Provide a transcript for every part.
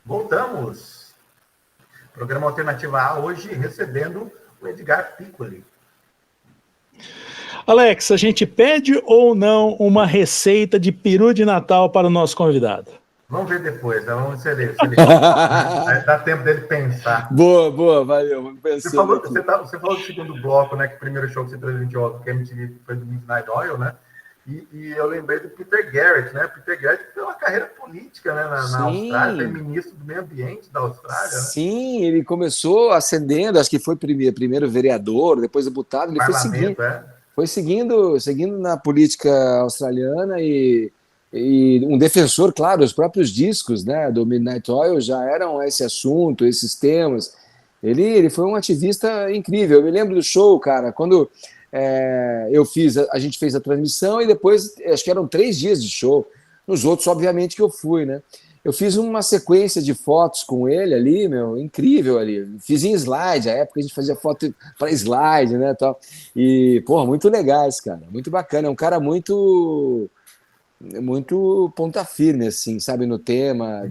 Voltamos. Programa Alternativa A hoje recebendo o Edgar Piccoli. Alex, a gente pede ou não uma receita de peru de Natal para o nosso convidado? Vamos ver depois, né? Vamos ver se ele dá tempo dele pensar. Boa, valeu. Você falou do segundo bloco, né? Que o primeiro show que você transmitiu, que a MTV foi do Midnight Oil, né? E eu lembrei do Peter Garrett, né? Peter Garrett tem uma carreira política, né? Na Austrália, foi ministro do meio ambiente da Austrália, né? Sim, ele começou ascendendo, acho que foi primeiro vereador, depois deputado, ele foi seguindo na política australiana e um defensor, claro, os próprios discos, né, do Midnight Oil já eram esse assunto, esses temas. Ele foi um ativista incrível. Eu me lembro do show, cara, quando a gente fez a transmissão e depois, acho que eram 3 dias de show. Nos outros, obviamente, que eu fui, né? Eu fiz uma sequência de fotos com ele ali, incrível ali. Fiz em slide, a época a gente fazia foto para slide, né, tal. E, porra, muito legais, cara, muito bacana. É um cara muito ponta firme, assim, sabe, no tema.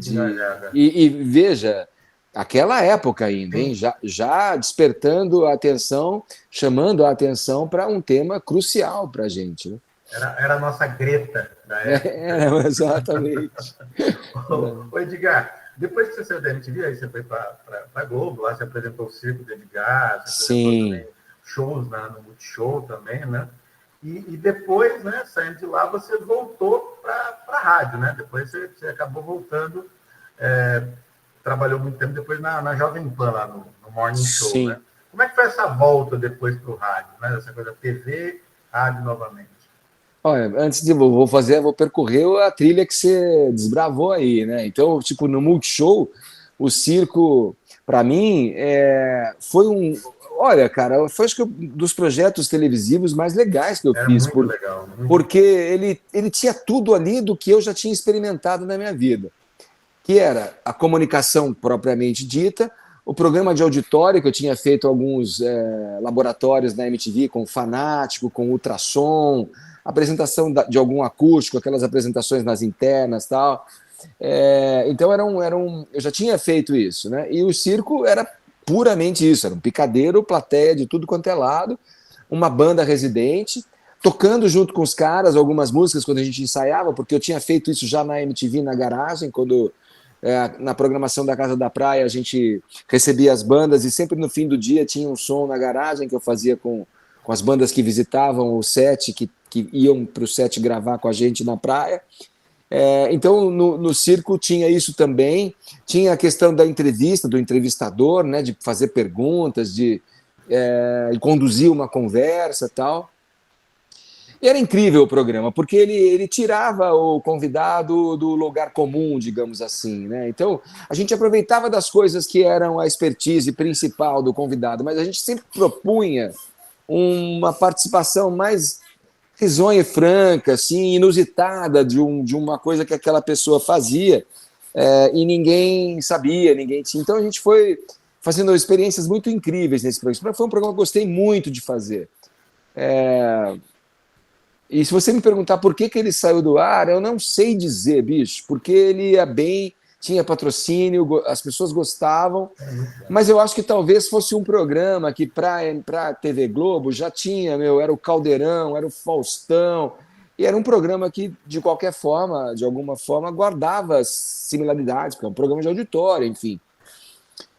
E veja, aquela época ainda, hein? Já despertando a atenção, chamando a atenção para um tema crucial para a gente, né? Era a nossa Greta da época. Exatamente. Ô, Edgar, depois que você saiu da MTV, aí você foi para Globo, lá você apresentou o Circo do Edgar, você apresentou também shows no Multishow também, né? E depois, né, saindo de lá, você voltou para a rádio, né? Depois você acabou voltando, trabalhou muito tempo depois na Jovem Pan, lá no Morning Show, Sim. né? Como é que foi essa volta depois para o rádio, né? Essa coisa TV, rádio novamente? Olha, antes de vou percorrer a trilha que você desbravou aí, né? Então, tipo, no Multishow, o circo, para mim, foi olha, cara, foi acho que dos projetos televisivos mais legais que eu fiz. Muito legal. Porque ele tinha tudo ali do que eu já tinha experimentado na minha vida. Que era a comunicação propriamente dita, o programa de auditório, que eu tinha feito alguns laboratórios na MTV com Fanático, com ultrassom, apresentação de algum acústico, aquelas apresentações nas internas e tal. Então eu já tinha feito isso, né? E o circo era puramente isso, era um picadeiro, plateia de tudo quanto é lado, uma banda residente, tocando junto com os caras algumas músicas quando a gente ensaiava, porque eu tinha feito isso já na MTV, na garagem, quando na programação da Casa da Praia a gente recebia as bandas e sempre no fim do dia tinha um som na garagem que eu fazia com as bandas que visitavam o set, que iam para o set gravar com a gente na praia. Então, no circo tinha isso também, tinha a questão da entrevista, do entrevistador, né, de fazer perguntas, de conduzir uma conversa e tal. E era incrível o programa, porque ele tirava o convidado do lugar comum, digamos assim, né? Então, a gente aproveitava das coisas que eram a expertise principal do convidado, mas a gente sempre propunha uma participação mais risonha e franca, assim, inusitada de uma coisa que aquela pessoa fazia e ninguém sabia, ninguém tinha. Então a gente foi fazendo experiências muito incríveis nesse programa. Foi um programa que eu gostei muito de fazer. E se você me perguntar por que ele saiu do ar, eu não sei dizer, bicho, porque ele ia bem, tinha patrocínio, as pessoas gostavam, mas eu acho que talvez fosse um programa que para a TV Globo já tinha, era o Caldeirão, era o Faustão, e era um programa que, de qualquer forma, de alguma forma, guardava similaridades, porque é um programa de auditório, enfim.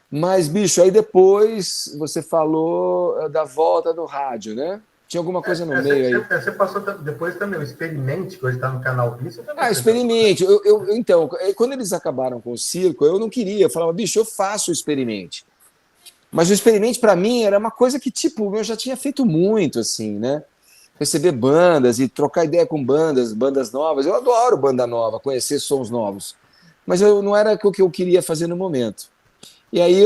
Mas, bicho, aí depois você falou da volta do rádio, né? Tinha alguma coisa no meio aí. Você passou depois também o Experimente, que hoje está no canal Vice. Experimente. Então, quando eles acabaram com o circo, eu não queria. Eu falava, bicho, eu faço o Experimente. Mas o Experimente, para mim, era uma coisa que, tipo, eu já tinha feito muito, assim, né? Receber bandas e trocar ideia com bandas novas. Eu adoro banda nova, conhecer sons novos. Mas não era o que eu queria fazer no momento. E aí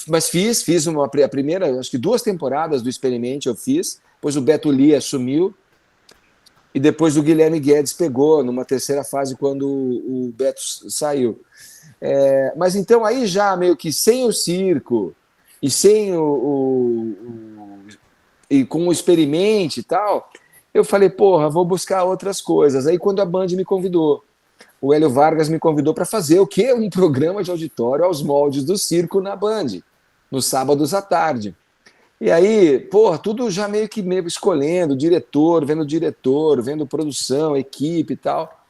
mas fiz a primeira, acho que 2 temporadas do Experimente eu fiz, depois o Beto Lee assumiu, e depois o Guilherme Guedes pegou numa 3ª fase quando o Beto saiu. Mas então aí já meio que sem o circo e sem e com o Experimente e tal, eu falei, porra, vou buscar outras coisas. Aí quando a Band me convidou o Hélio Vargas me convidou para fazer o quê? Um programa de auditório aos moldes do circo na Band, nos sábados à tarde. E aí, tudo já meio escolhendo diretor, vendo produção, equipe e tal.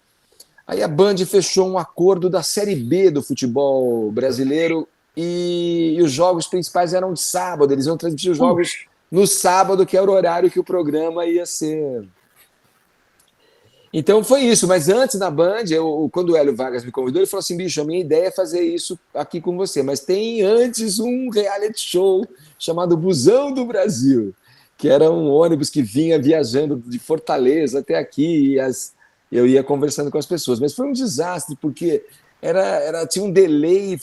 Aí a Band fechou um acordo da Série B do futebol brasileiro e os jogos principais eram de sábado. Eles iam transmitir os jogos no sábado, que era o horário que o programa ia ser. Então foi isso, mas antes na Band, quando o Hélio Vargas me convidou, ele falou assim, bicho, a minha ideia é fazer isso aqui com você, mas tem antes um reality show chamado Busão do Brasil, que era um ônibus que vinha viajando de Fortaleza até aqui, e eu ia conversando com as pessoas, mas foi um desastre, porque tinha um delay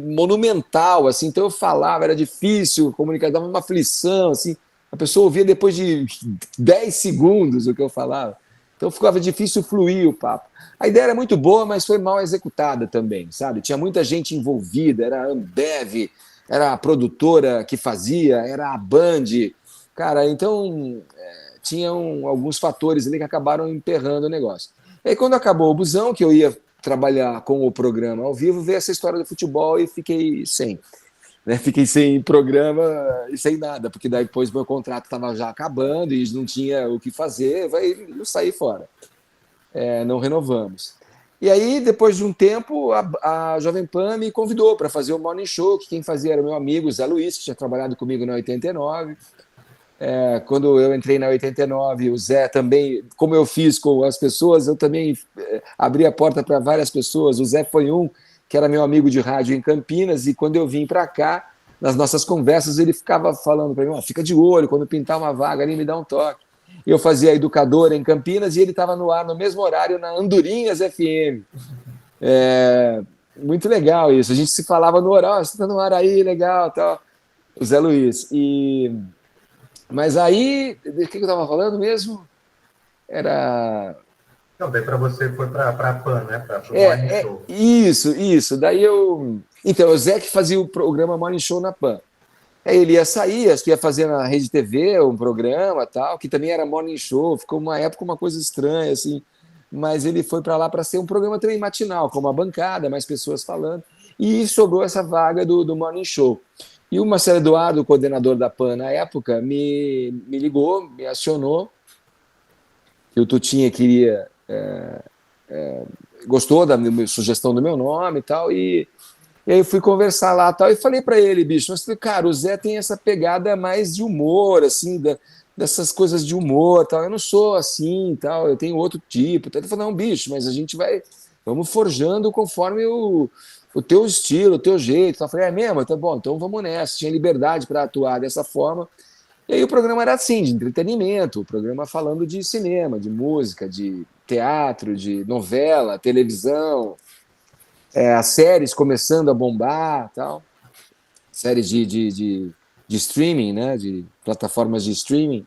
monumental, assim, então eu falava, era difícil comunicar, dava uma aflição, assim, a pessoa ouvia depois de 10 segundos o que eu falava. Então ficava difícil fluir o papo. A ideia era muito boa, mas foi mal executada também, sabe? Tinha muita gente envolvida, era a Ambev, era a produtora que fazia, era a Band. Cara, então tinham alguns fatores ali que acabaram emperrando o negócio. E aí, quando acabou o Busão, que eu ia trabalhar com o programa ao vivo, veio essa história do futebol e fiquei sem. Fiquei sem programa e sem nada, porque daí depois meu contrato estava já acabando e não tinha o que fazer, eu saí fora. Não renovamos. E aí, depois de um tempo, a Jovem Pan me convidou para fazer o Morning Show, que quem fazia era meu amigo Zé Luiz, que tinha trabalhado comigo na 89. Quando eu entrei na 89, o Zé também, como eu fiz com as pessoas, eu também abri a porta para várias pessoas. O Zé foi que era meu amigo de rádio em Campinas, e quando eu vim para cá, nas nossas conversas, ele ficava falando para mim, fica de olho, quando pintar uma vaga ali, me dá um toque. Eu fazia educadora em Campinas e ele estava no ar no mesmo horário na Andorinhas FM. Muito legal isso, a gente se falava no horário, você está no ar aí, legal, tal. O Zé Luiz. Mas aí, o que eu estava falando mesmo? Não, daí para você foi para a PAN, né? Para o Morning Show. Isso. Daí Então, o Zé que fazia o programa Morning Show na PAN. Aí ele ia sair, acho que ia fazer na Rede TV um programa tal, que também era Morning Show, ficou uma época uma coisa estranha, assim. Mas ele foi para lá para ser um programa também matinal, com uma bancada, mais pessoas falando. E sobrou essa vaga do Morning Show. E o Marcelo Eduardo, o coordenador da PAN na época, me ligou, me acionou, que o Tutinha queria... gostou da sugestão do meu nome e tal, e aí eu fui conversar lá tal, e falei para ele, bicho, mas cara, o Zé tem essa pegada mais de humor, assim, dessas coisas de humor tal, eu não sou assim tal, eu tenho outro tipo. Ele falou, não, bicho, mas a gente vamos forjando conforme o teu estilo, o teu jeito. Eu falei, mesmo? Tá bom, então vamos nessa. Tinha liberdade para atuar dessa forma. E aí o programa era assim, de entretenimento, o programa falando de cinema, de música, de teatro, de novela, televisão, as séries começando a bombar, tal, séries de streaming, né, de plataformas de streaming.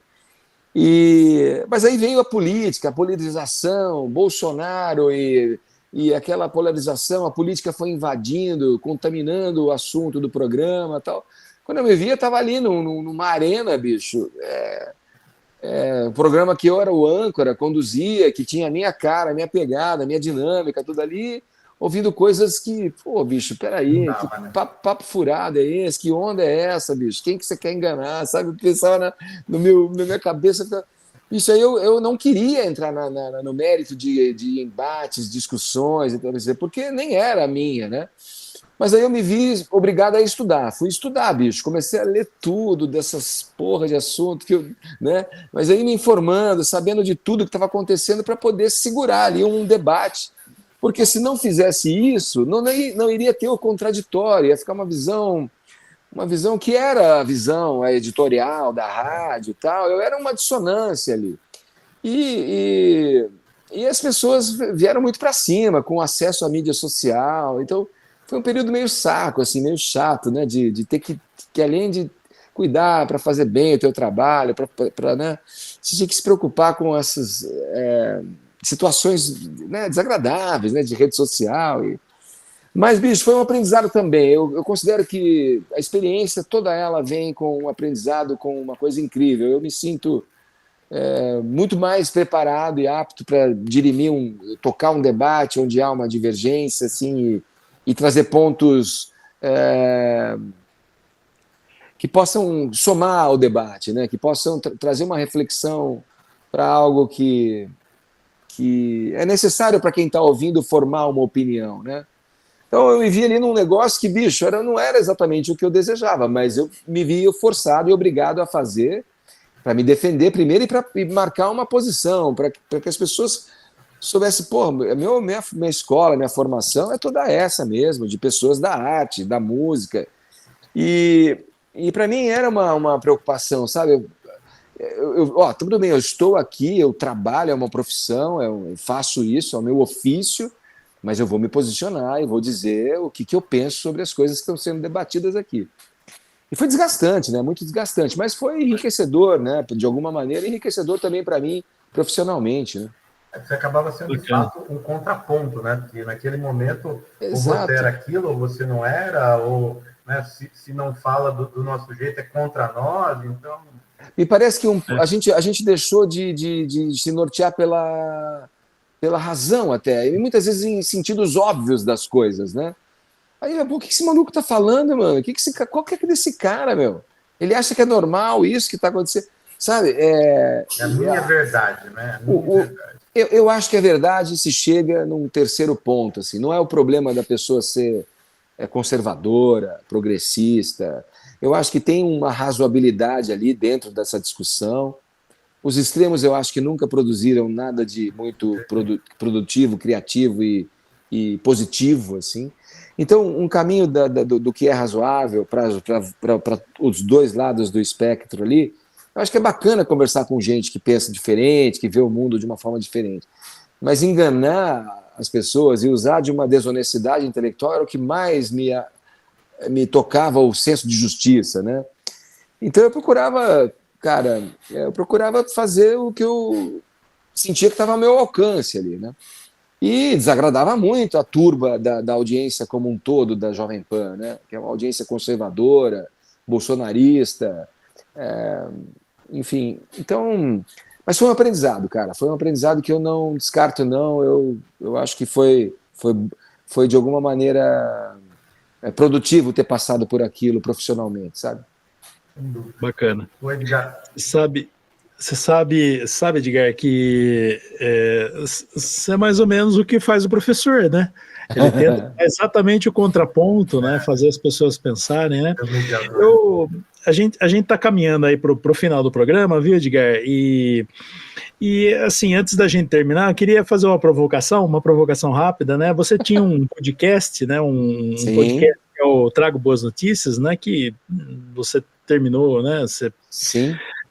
Mas aí veio a política, a politização, Bolsonaro e aquela polarização, a política foi invadindo, contaminando o assunto do programa, tal. Quando eu me via, estava ali numa arena, bicho. Um programa que eu era o âncora, conduzia, que tinha a minha cara, a minha pegada, a minha dinâmica, tudo ali, ouvindo coisas que, bicho, peraí, que papo furado é esse? Que onda é essa, bicho? Quem que você quer enganar? Sabe? Eu pensava na minha cabeça. Isso aí eu não queria entrar no mérito de embates, discussões, porque nem era a minha, né? Mas aí eu me vi obrigado a estudar. Fui estudar, bicho. Comecei a ler tudo dessas porra de assunto, né? Mas aí me informando, sabendo de tudo que estava acontecendo para poder segurar ali um debate. Porque se não fizesse isso, não iria ter o contraditório, ia ficar uma visão que era a visão editorial da rádio e tal. Eu era uma dissonância ali. E as pessoas vieram muito para cima, com acesso à mídia social. Então, foi um período meio saco, assim, meio chato, né? De ter que além de cuidar para fazer bem o teu trabalho, né? Você tinha que se preocupar com essas situações, né, desagradáveis, né, de rede social. Mas, bicho, foi um aprendizado também. Eu considero que a experiência, toda ela vem com um aprendizado, com uma coisa incrível. Eu me sinto muito mais preparado e apto para dirimir, tocar um debate onde há uma divergência, assim, e trazer pontos que possam somar ao debate, né? Que possam trazer uma reflexão para algo que é necessário para quem está ouvindo formar uma opinião, né? Então eu me vi ali num negócio que, bicho, não era exatamente o que eu desejava, mas eu me vi forçado e obrigado a fazer para me defender primeiro e para marcar uma posição, para que as pessoas soubessem, pô, minha escola, minha formação é toda essa mesmo, de pessoas da arte, da música. E para mim era uma preocupação, sabe? Tudo bem, eu estou aqui, eu trabalho, é uma profissão, eu faço isso, é o meu ofício, mas eu vou me posicionar e vou dizer o que eu penso sobre as coisas que estão sendo debatidas aqui. E foi desgastante, né? Muito desgastante, mas foi enriquecedor, né? De alguma maneira, enriquecedor também para mim, profissionalmente, né? Você acabava sendo, de fato, um contraponto, né? Porque naquele momento, Exato. Ou você era aquilo, ou você não era, ou, né, se não fala do nosso jeito, é contra nós, então... Me parece que a gente deixou de se nortear pela razão até, e muitas vezes em sentidos óbvios das coisas, né? Aí, pô, o que esse maluco tá falando, mano? Qual que é desse cara, meu? Ele acha que é normal isso que tá acontecendo? Sabe? É a minha verdade, né? Verdade. Eu acho que a verdade se chega num terceiro ponto, assim. Não é o problema da pessoa ser conservadora, progressista. Eu acho que tem uma razoabilidade ali dentro dessa discussão. Os extremos eu acho que nunca produziram nada de muito produtivo, criativo e positivo, assim. Então, um caminho do que é razoável para os dois lados do espectro ali, eu acho que é bacana conversar com gente que pensa diferente, que vê o mundo de uma forma diferente. Mas enganar as pessoas e usar de uma desonestidade intelectual era o que mais me tocava o senso de justiça, né? Então eu procurava fazer o que eu sentia que estava ao meu alcance ali, né? E desagradava muito a turba da audiência como um todo da Jovem Pan, né? Que é uma audiência conservadora, bolsonarista, enfim. Então, mas foi um aprendizado, cara. Foi um aprendizado que eu não descarto, não. Eu acho que foi de alguma maneira produtivo ter passado por aquilo profissionalmente, sabe? Bacana. O Edgar. Você sabe, Edgar, que isso é mais ou menos o que faz o professor, né? Ele tenta exatamente o contraponto, né? Fazer as pessoas pensarem, né? A gente tá caminhando aí pro final do programa, viu, Edgar? E assim, antes da gente terminar, eu queria fazer uma provocação rápida, né? Você tinha um podcast, né? Um podcast que é o Trago Boas Notícias, né? Que você terminou, né? Você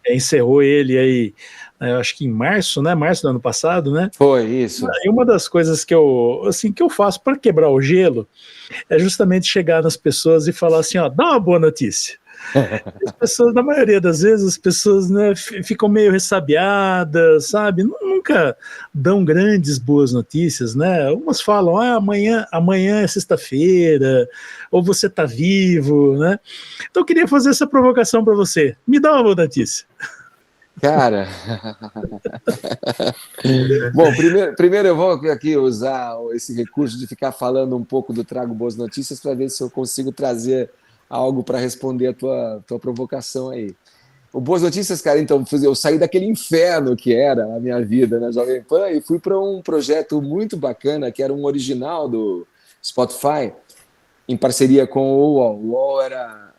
encerrou ele aí, eu acho que em março, né? Março do ano passado, né? Foi isso. E uma das coisas que eu faço para quebrar o gelo é justamente chegar nas pessoas e falar assim, ó, dá uma boa notícia. As pessoas, na maioria das vezes, as pessoas, né, ficam meio ressabiadas, sabe? Nunca dão grandes boas notícias, né? Umas falam, amanhã é sexta-feira, ou você tá vivo, né? Então eu queria fazer essa provocação para você. Me dá uma boa notícia. Cara, bom, primeiro eu vou aqui usar esse recurso de ficar falando um pouco do Trago Boas Notícias para ver se eu consigo trazer algo para responder a tua provocação aí. O Boas Notícias, cara, então, eu saí daquele inferno que era a minha vida na Jovem Pan e fui para um projeto muito bacana, que era um original do Spotify, em parceria com o UOL. O UOL era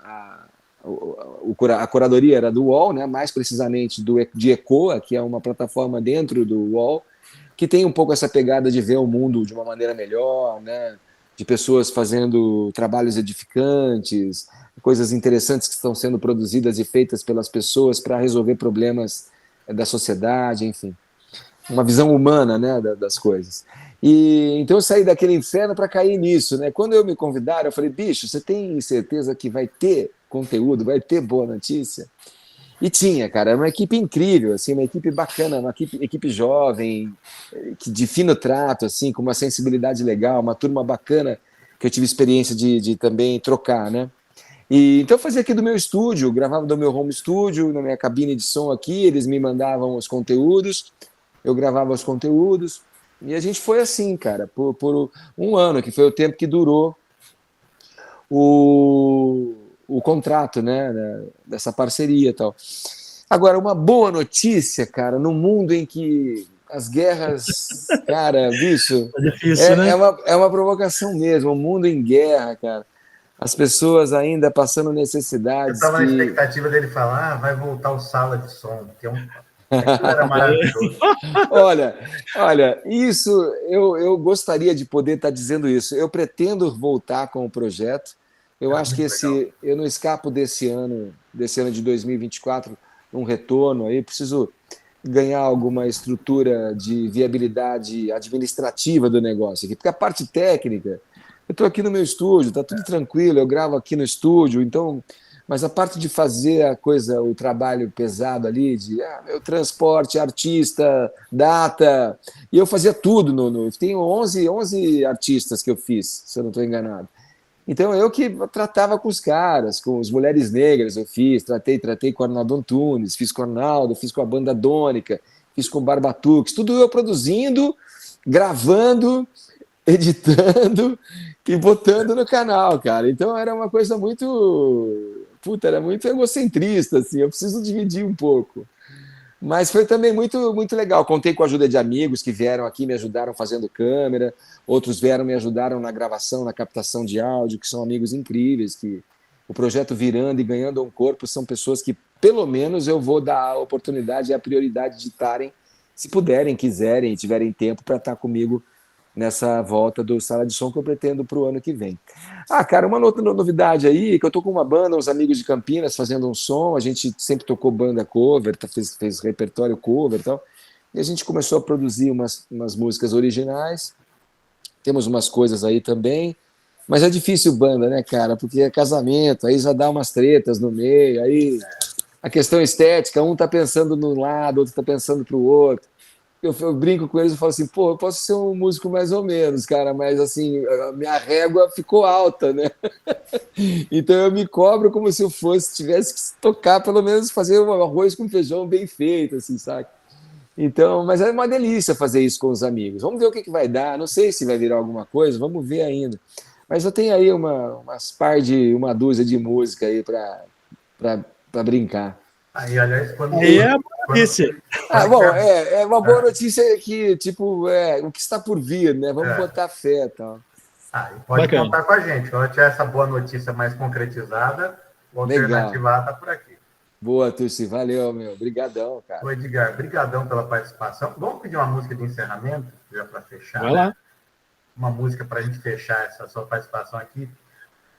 a curadoria era do UOL, né? Mais precisamente de ECOA, que é uma plataforma dentro do UOL, que tem um pouco essa pegada de ver o mundo de uma maneira melhor, né? De pessoas fazendo trabalhos edificantes, coisas interessantes que estão sendo produzidas e feitas pelas pessoas para resolver problemas da sociedade, enfim. Uma visão humana, né, das coisas. E então eu saí daquele inferno para cair nisso, né? Quando eu me convidaram, eu falei, bicho, você tem certeza que vai ter conteúdo, vai ter boa notícia? E tinha, cara, era uma equipe incrível, assim, uma equipe bacana, uma equipe jovem, de fino trato, assim, com uma sensibilidade legal, uma turma bacana que eu tive experiência de também trocar, né? E então eu fazia aqui do meu estúdio, gravava do meu home studio, na minha cabine de som aqui, eles me mandavam os conteúdos, eu gravava os conteúdos, e a gente foi assim, cara, por um ano, que foi o tempo que durou o contrato, né, dessa parceria e tal. Agora, uma boa notícia, cara, no mundo em que as guerras, cara, bicho, É difícil, né? é uma provocação mesmo, o mundo em guerra, cara. As pessoas ainda passando Eu necessidades estava na que... expectativa dele falar, vai voltar o Sala de Som, que aquilo era maravilhoso. Olha, isso eu gostaria de poder estar dizendo isso. Eu pretendo voltar com o projeto. Eu Era acho que muito legal. eu não escapo desse ano de 2024, um retorno aí. Preciso ganhar alguma estrutura de viabilidade administrativa do negócio aqui, porque a parte técnica, eu estou aqui no meu estúdio, está tudo tranquilo, eu gravo aqui no estúdio, então, mas a parte de fazer a coisa, o trabalho pesado ali, de meu transporte, artista, data, e eu fazia tudo, tenho 11 artistas que eu fiz, se eu não estou enganado. Então, eu que tratava com os caras, com as Mulheres Negras, eu fiz, tratei com o Arnaldo Antunes, fiz com o Arnaldo, fiz com a Banda Dônica, fiz com o Barbatux, tudo eu produzindo, gravando, editando e botando no canal, cara. Então, era uma coisa muito... Puta, era muito egocentrista, assim, eu preciso dividir um pouco. Mas foi também muito, muito legal. Contei com a ajuda de amigos que vieram aqui, me ajudaram fazendo câmera, outros vieram me ajudaram na gravação, na captação de áudio, que são amigos incríveis, que o projeto virando e ganhando um corpo são pessoas que, pelo menos, eu vou dar a oportunidade e a prioridade de estarem, se puderem, quiserem, tiverem tempo para estar comigo nessa volta do Sala de Som que eu pretendo para o ano que vem. Cara, uma outra novidade aí, que eu tô com uma banda, uns amigos de Campinas fazendo um som, a gente sempre tocou banda cover, fez repertório cover e tal, e a gente começou a produzir umas músicas originais, temos umas coisas aí também, mas é difícil banda, né, cara, porque é casamento, aí já dá umas tretas no meio, aí a questão estética, um tá pensando num lado, outro tá pensando pro outro. Eu brinco com eles e falo assim, pô, eu posso ser um músico mais ou menos, cara, mas assim, a minha régua ficou alta, né? Então eu me cobro como se eu tivesse que tocar, pelo menos fazer um arroz com feijão bem feito, assim, sabe? Então, mas é uma delícia fazer isso com os amigos. Vamos ver o que vai dar, não sei se vai virar alguma coisa, vamos ver ainda. Mas eu tenho aí uma dúzia de música aí para brincar. Aí, aliás, E é uma notícia. Bom, é uma boa notícia que, tipo, o que está por vir, né? Vamos botar fé e tal. E pode contar com a gente. Quando tiver essa boa notícia mais concretizada, o Alternativa está por aqui. Boa, Turci. Valeu, meu. Obrigadão, cara. Ô, Edgar, brigadão pela participação. Vamos pedir uma música de encerramento, já para fechar. Vai lá. Uma música para a gente fechar essa sua participação aqui.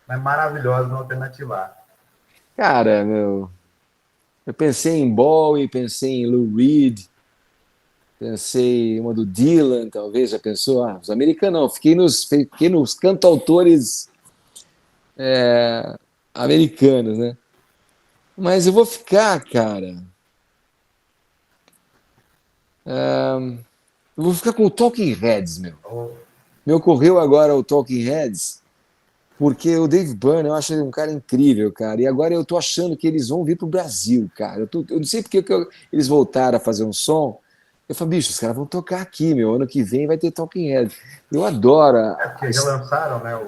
Mas maravilhosa no Alternativa. Cara, meu... Eu pensei em Bowie, pensei em Lou Reed, pensei uma do Dylan, talvez, já pensou? Os americanos não, fiquei nos cantautores americanos, né? Mas eu vou ficar, cara... eu vou ficar com o Talking Heads, meu. Me ocorreu agora o Talking Heads, porque o Dave Byrne, eu acho ele um cara incrível, cara. E agora eu tô achando que eles vão vir pro Brasil, cara. Eu não sei porque eles voltaram a fazer um som. Eu falo, bicho, os caras vão tocar aqui, meu. Ano que vem vai ter Talking Heads. Eu adoro. Porque relançaram, né?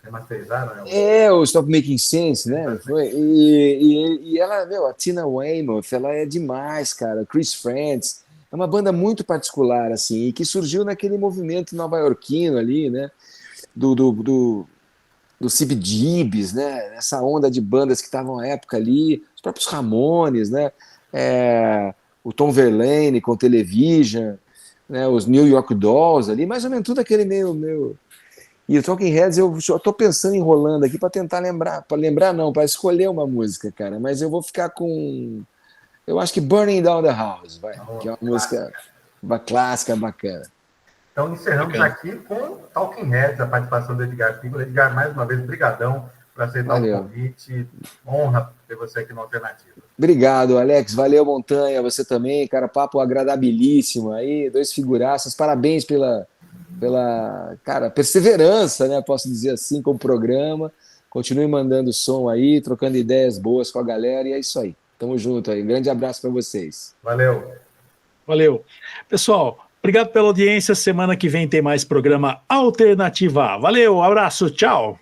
Remasterizaram, né? O Stop Making Sense, né? Foi. E ela, meu, a Tina Weymouth, ela é demais, cara. Chris Friends. É uma banda muito particular, assim, e que surgiu naquele movimento nova-iorquino ali, né? Do CBGBs, né? Essa onda de bandas que estavam na época ali, os próprios Ramones, né? O Tom Verlaine com Television, né? Os New York Dolls ali, mais ou menos tudo aquele meio... E o Talking Heads eu estou pensando em rolando aqui para tentar lembrar, para escolher uma música, cara, mas eu vou ficar com... Eu acho que Burning Down the House, que é uma música clássica, bacana. Então, encerramos aqui com Talking Heads, a participação do Edgar Figueiredo. Edgar, mais uma vez, brigadão por aceitar o convite. Honra ter você aqui no Alternativa. Obrigado, Alex. Valeu, Montanha. Você também, cara. Papo agradabilíssimo aí. 2 figuraças. Parabéns pela cara, perseverança, né? Posso dizer assim, com o programa, Continue mandando som aí, trocando ideias boas com a galera, e é isso aí. Tamo junto aí. Um grande abraço para vocês. Valeu. Valeu. Pessoal, obrigado pela audiência. Semana que vem tem mais programa Alternativa. Valeu, abraço, tchau.